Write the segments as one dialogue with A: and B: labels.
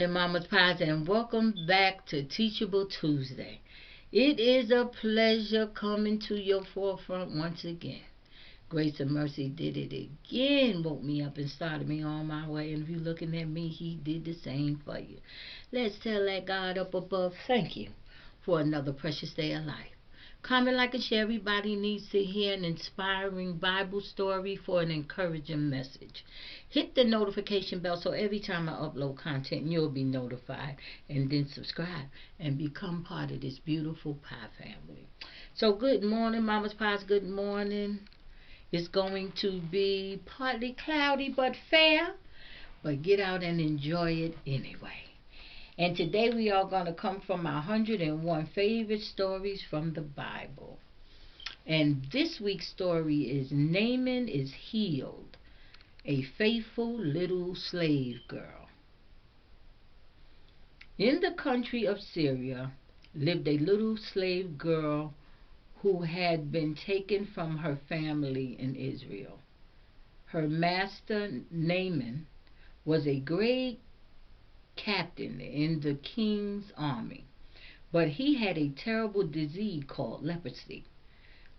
A: morning, Mama's Pies, and welcome back to Teachable Tuesday. It is a pleasure coming to your forefront once again. Grace and Mercy did it again, woke me up and started me on my way. And if you're looking at me, he did the same for you. Let's tell that God up above, thank you for another precious day of life. Comment, like, and share. Everybody needs to hear an inspiring Bible story for an encouraging message. Hit the notification bell so every time I upload content, you'll be notified. And then subscribe and become part of this beautiful pie family. So good morning, Mama's Pies. Good morning. It's going to be partly cloudy but fair. But get out and enjoy it anyway. And today we are going to come from our 101 favorite stories from the Bible. And this week's story is Naaman is Healed, a faithful little slave girl. In the country of Syria lived a little slave girl who had been taken from her family in Israel. Her master, Naaman, was a great captain in the king's army, but he had a terrible disease called leprosy.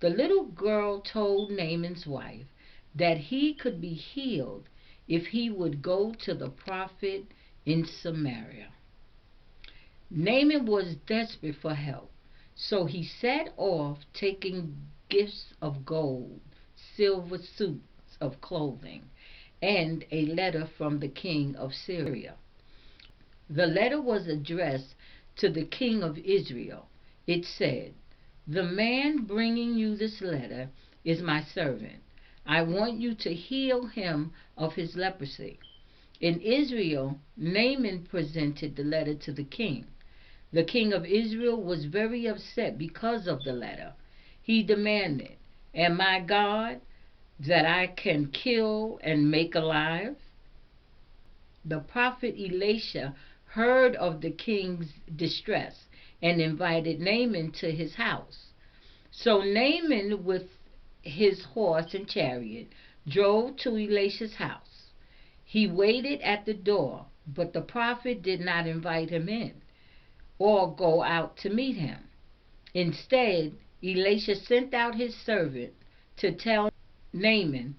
A: The little girl told Naaman's wife that he could be healed if he would go to the prophet in Samaria. Naaman was desperate for help, so he set off taking gifts of gold, silver suits of clothing, and a letter from the king of Syria. The letter was addressed to the king of Israel. It said, "The man bringing you this letter is my servant. I want you to heal him of his leprosy." In Israel, Naaman presented the letter to the king. The king of Israel was very upset because of the letter. He demanded, "Am I God that I can kill and make alive?" The prophet Elisha heard of the king's distress and invited Naaman to his house. So Naaman, with his horse and chariot, drove to Elisha's house. He waited at the door, but the prophet did not invite him in or go out to meet him. Instead, Elisha sent out his servant to tell Naaman,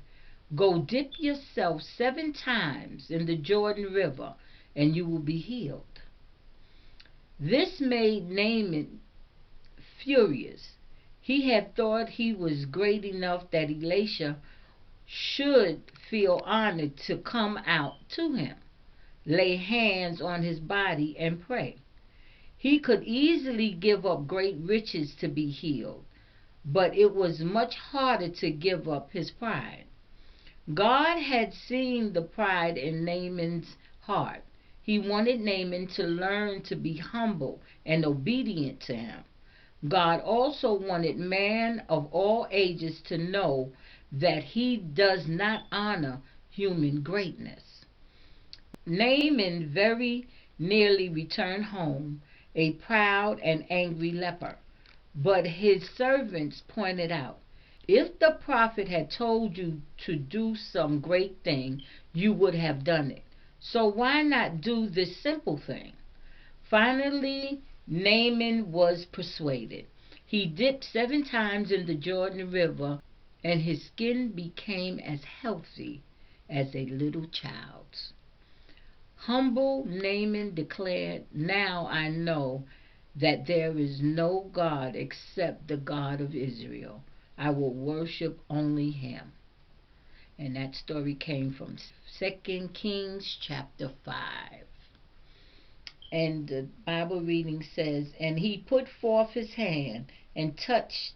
A: "Go dip yourself 7 times in the Jordan River and you will be healed." This made Naaman furious. He had thought he was great enough that Elisha should feel honored to come out to him, lay hands on his body, and pray. He could easily give up great riches to be healed, but it was much harder to give up his pride. God had seen the pride in Naaman's heart. He wanted Naaman to learn to be humble and obedient to him. God also wanted man of all ages to know that he does not honor human greatness. Naaman very nearly returned home, a proud and angry leper. But his servants pointed out, "If the prophet had told you to do some great thing, you would have done it. So why not do this simple thing?" Finally, Naaman was persuaded. He dipped 7 times in the Jordan River, and his skin became as healthy as a little child's. Humble Naaman declared, "Now I know that there is no God except the God of Israel. I will worship only him." And that story came from 2 Kings chapter 5. And the Bible reading says, "And he put forth his hand and touched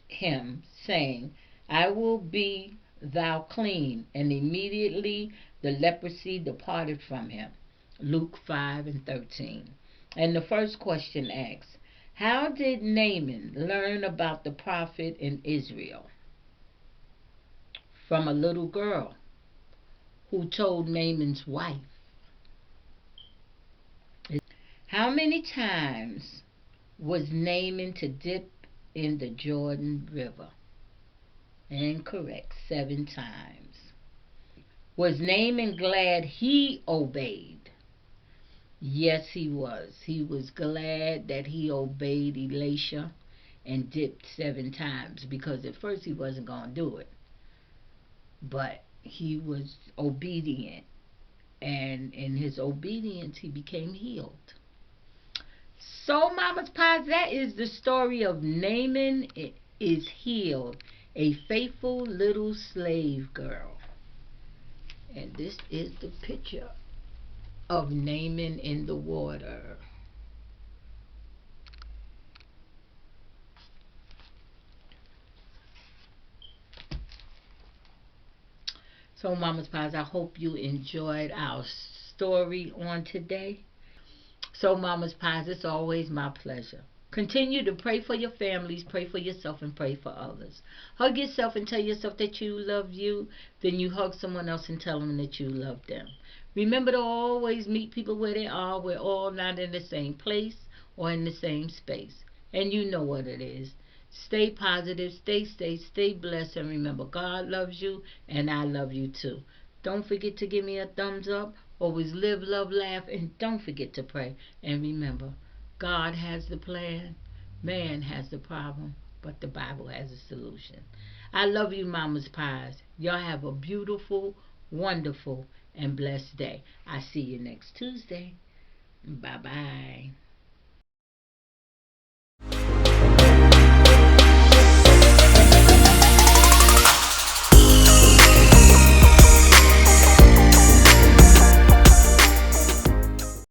A: him, saying, I will be thou clean. And immediately the leprosy departed from him." Luke 5:13. And the first question asks, how did Naaman learn about the prophet in Israel? From a little girl who told Naaman's wife. How many times was Naaman to dip in the Jordan River? Incorrect, 7 times. Was Naaman glad he obeyed? Yes, he was. He was glad that he obeyed Elisha and dipped 7 times, because at first he wasn't going to do it. But he was obedient, and in his obedience, he became healed. So, Mama's Pies, that is the story of Naaman is healed, a faithful little slave girl. And this is the picture of Naaman in the water. So, Mama's Pies, I hope you enjoyed our story on today. So, Mama's Pies, it's always my pleasure. Continue to pray for your families, pray for yourself, and pray for others. Hug yourself and tell yourself that you love you. Then you hug someone else and tell them that you love them. Remember to always meet people where they are. We're all not in the same place or in the same space. And you know what it is. Stay positive, stay blessed, and remember, God loves you, and I love you too. Don't forget to give me a thumbs up. Always live, love, laugh, and don't forget to pray. And remember, God has the plan, man has the problem, but the Bible has a solution. I love you, Mama's Pies. Y'all have a beautiful, wonderful, and blessed day. I see you next Tuesday. Bye bye.